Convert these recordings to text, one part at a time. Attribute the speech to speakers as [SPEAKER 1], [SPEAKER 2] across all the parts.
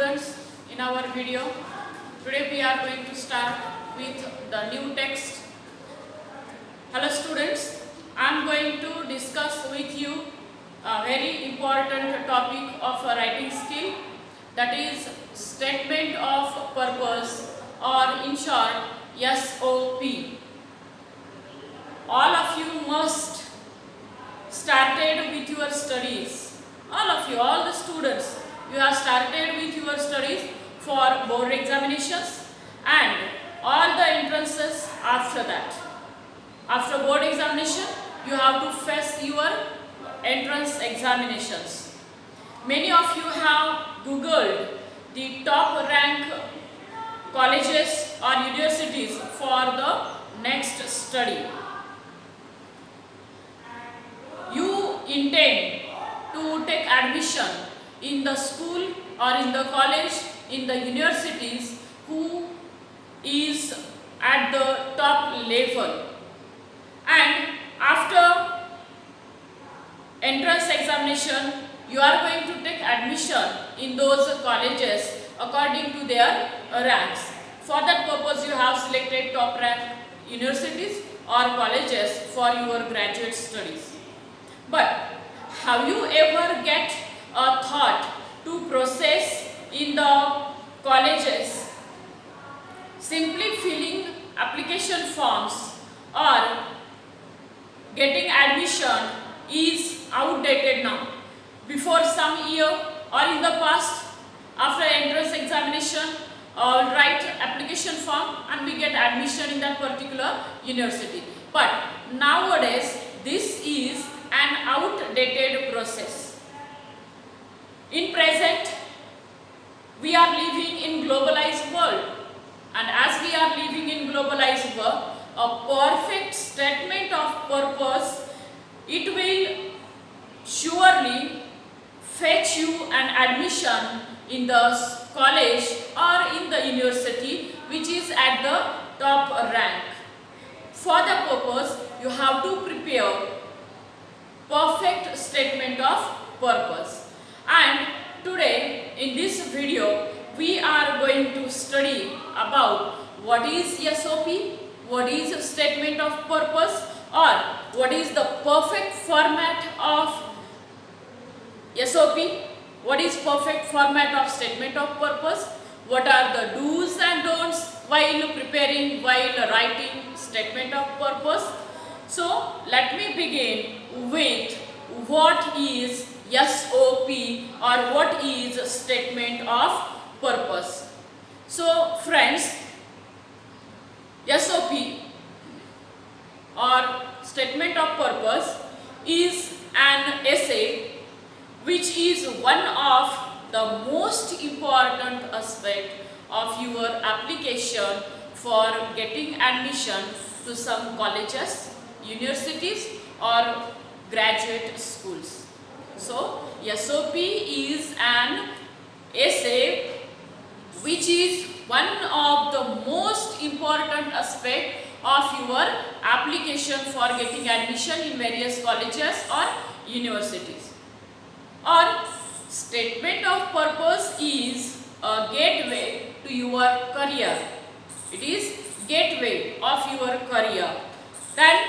[SPEAKER 1] students, in our video. Today we are going to start with the new text. Hello students, I am going to discuss with you a very important topic of a writing skill, that is statement of purpose, or in short SOP. All of you must started with your studies. All of you, all the students, you have started with your studies for board examinations and all the entrances after that. After board examination, you have to face your entrance examinations. Many of you have googled the top rank colleges or universities for the next study. You intend to take admission in the school or in the college, in the universities who is at the top level, and after entrance examination you are going to take admission in those colleges according to their ranks. For that purpose you have selected top rank universities or colleges for your graduate studies. But have you ever get a thought to process in the colleges simply filling application forms or getting admission is outdated now? Before some year or in the past, after entrance examination, write application form and we get admission in that particular university. But nowadays this is an outdated process. In present, we are living in globalized world, and as we are living in globalized world, a perfect statement of purpose, it will surely fetch you an admission in the college or in the university which is at the top rank. For the purpose, you have to prepare perfect statement of purpose. And today in this video we are going to study about what is SOP, what is statement of purpose, or what is the perfect format of SOP, what is perfect format of statement of purpose, what are the do's and don'ts while preparing, while writing statement of purpose. So let me begin with what is SOP or what is statement of purpose. So friends, SOP or statement of purpose is an essay which is one of the most important aspect of your application for getting admission to some colleges, universities or graduate schools. So SOP is an essay which is one of the most important aspect of your application for getting admission in various colleges or universities. Or statement of purpose is a gateway to your career. It is gateway of your career. Then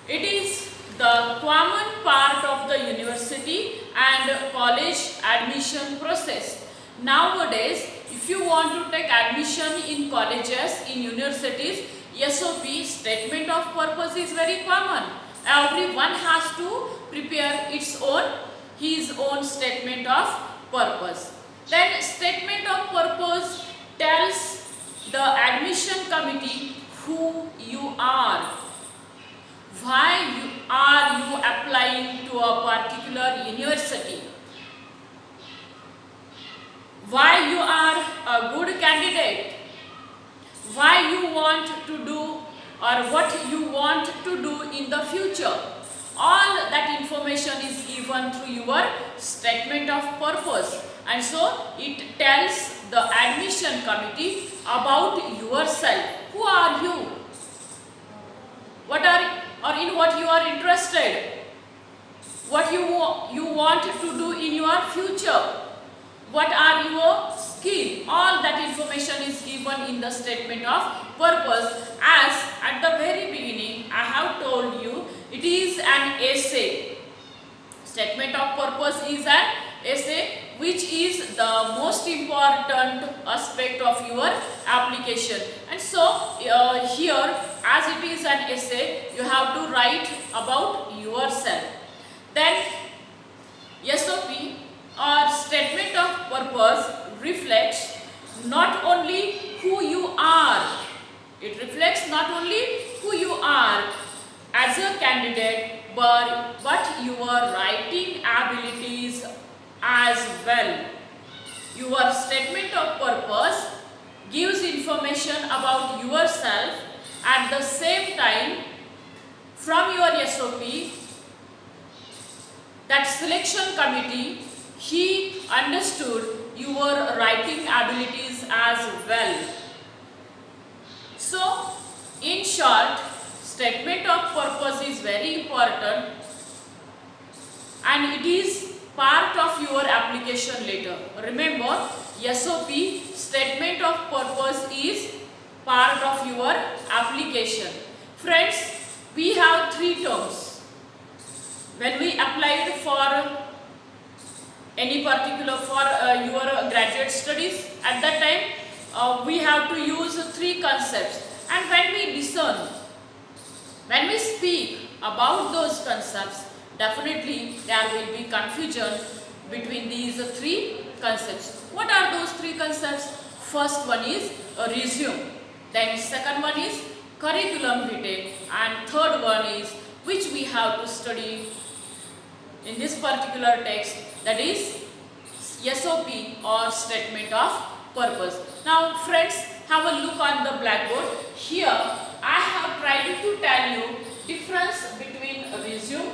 [SPEAKER 1] it is the common part of the university and college admission process. Nowadays, if you want to take admission in colleges, in universities, SOP, statement of purpose, is very common. Everyone has to prepare his own statement of purpose. Then statement of purpose tells the admission committee who you are. Why are you applying to a particular university? Why you are a good candidate? Why you want to do or what you want to do in the future? All that information is given through your statement of purpose, and so it tells the admission committee about yourself. Who are you? What are or in what you are interested? What you want to do in your future? what are your skill. All that information is given in the statement of purpose. As at the very beginning I have told you, it is an essay. Statement of purpose is an essay, which is the most important aspect of your application. And so here, as it is an essay, you have to write about yourself. Then SOP or statement of purpose reflects not only who you are, it reflects not only who you are as a candidate, but your writing abilities as well. Your statement of purpose gives information about yourself. At the same time, from your SOP, that selection committee, he understood your writing abilities as well. So, in short, statement of purpose is very important and it is part of your application letter. Remember, SOP, statement of purpose, is part of your application. Friends, we have three terms. When we applied for any particular your graduate studies, at that time we have to use three concepts, and when we discern, when we speak about those concepts, definitely there will be confusion between these three concepts. What are those three concepts? First one is a resume, then second one is curriculum vitae, and third one is, which we have to study in this particular text, that is SOP or statement of purpose. Now friends, have a look on the blackboard. Here I have tried to tell you difference between resume,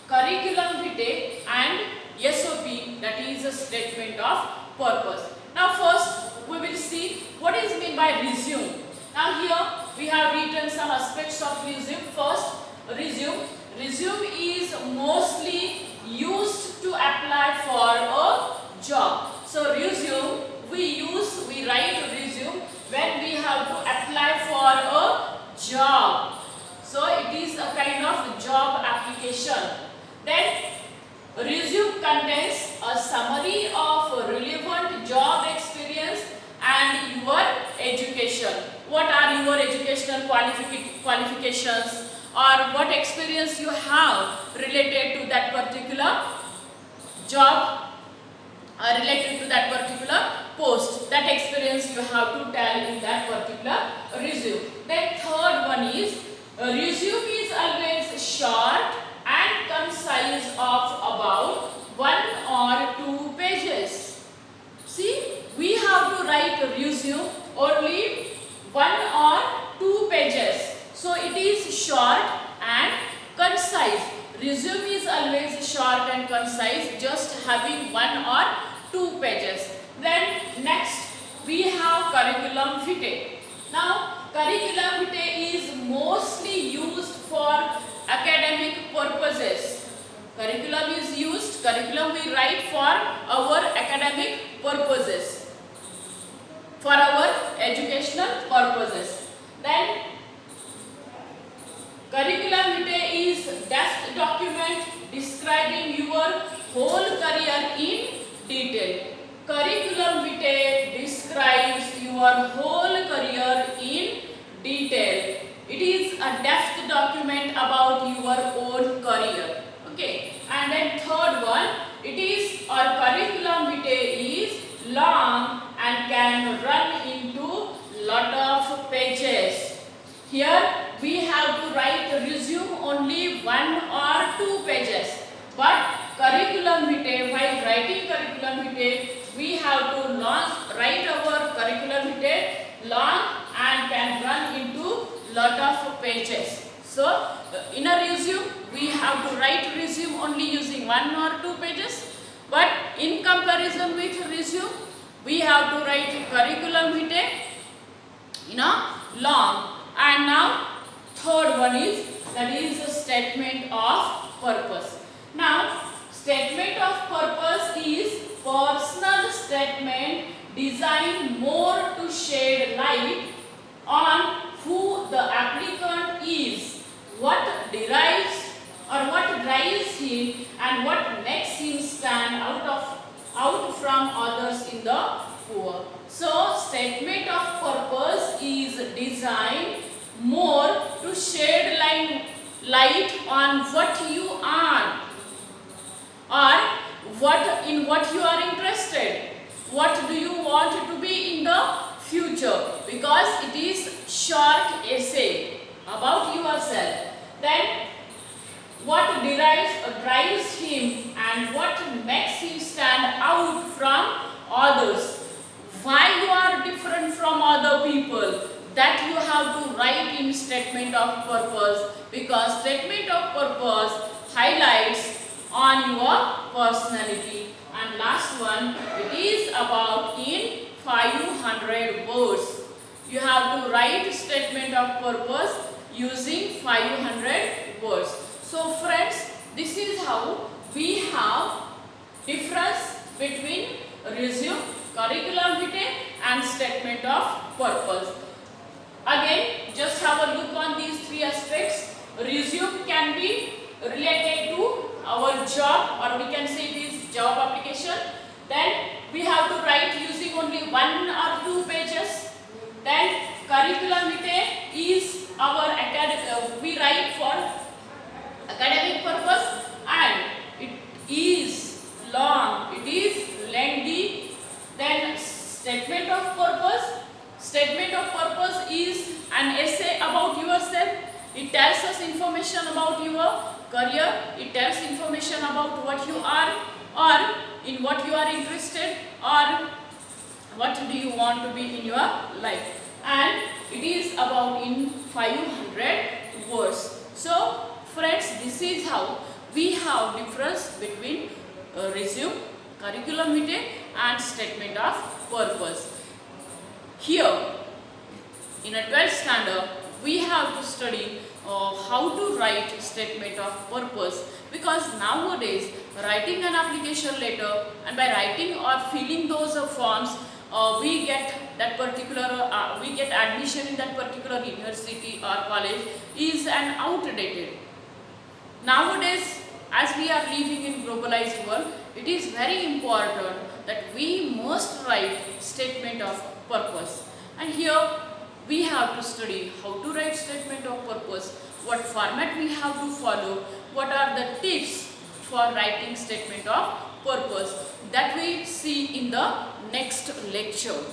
[SPEAKER 1] curriculum vitae and SOP, that is a statement of purpose. Now first we will see what is meant by resume. Now here we have written some aspects of resume. First, resume. Resume is mostly used to apply for a job. So resume, we write resume when we have to apply for a job. So it is a kind of job application. Then resume contains a summary of relevant job experience and your education. What are your educational qualifications, or what experience you have related to that particular job, related to that particular post. That experience you have to tell in that particular resume. Then third one is, resume is always short and concise of about 1 or 2 pages. See, we have to write a resume only 1 or 2 pages. So it is short and concise. Resume is always short and concise, just having 1 or 2 pages. Then next we have curriculum vitae. Now curriculum vitae is mostly used for academic purposes. Curriculum is used, curriculum we write for our academic purposes, for our educational purposes. Then curriculum vitae is depth document describing your whole career in detail. Curriculum vitae describes your whole career in detail. It is a depth document about your own career. Okay. And then third one, it is, our curriculum vitae is long and can run into lot of pages. Here we have to write resume only 1 or 2 pages. But curriculum vitae, while writing curriculum vitae, we have to write our curriculum vitae long and can run into lot of pages. So in a resume, we have to write resume only using 1 or 2 pages. But in comparison with resume, we have to write curriculum vitae long. And now third one is, that is a statement of purpose. Now statement of purpose is personal statement designed more to shed light on who the applicant is, what derives or what drives him, and what makes him stand out from others in the poor. So, statement of purpose is designed more to shed light on what you are, or what you are interested, what do you want to be in the future, because it is short essay about yourself. Then what drives him and what makes him stand out from others, why you are different from other people, that you have to write in statement of purpose, because statement of purpose highlights on your personality. And last one, it is about in 500 words. You have to write statement of purpose using 500 words. So friends, this is how we have difference between resume, curriculum vitae and statement of purpose. Again, just have a look on these three aspects. Resume can be related to our job, or we can say it is job application. Then we have to write using only 1 or 2 pages. Then curriculum vitae is our we write for academic purpose, and it is long, it is lengthy. Then statement of purpose is an essay about yourself. It tells us information about your career, it tells information about what you are, or in what you are interested, or what do you want to be in your life, and it is about in 500 words. So friends, this is how we have difference between resume, curriculum vitae and statement of purpose. Here in a 12th standard we have to study how to write statement of purpose, because nowadays writing an application letter and by writing or filling those forms we get that particular we get admission in that particular university or college is an outdated. Nowadays, as we are living in globalized world, it is very important that we must write statement of purpose. And here we have to study how to write statement of purpose, what format we have to follow, what are the tips for writing statement of purpose. That we see in the next lecture.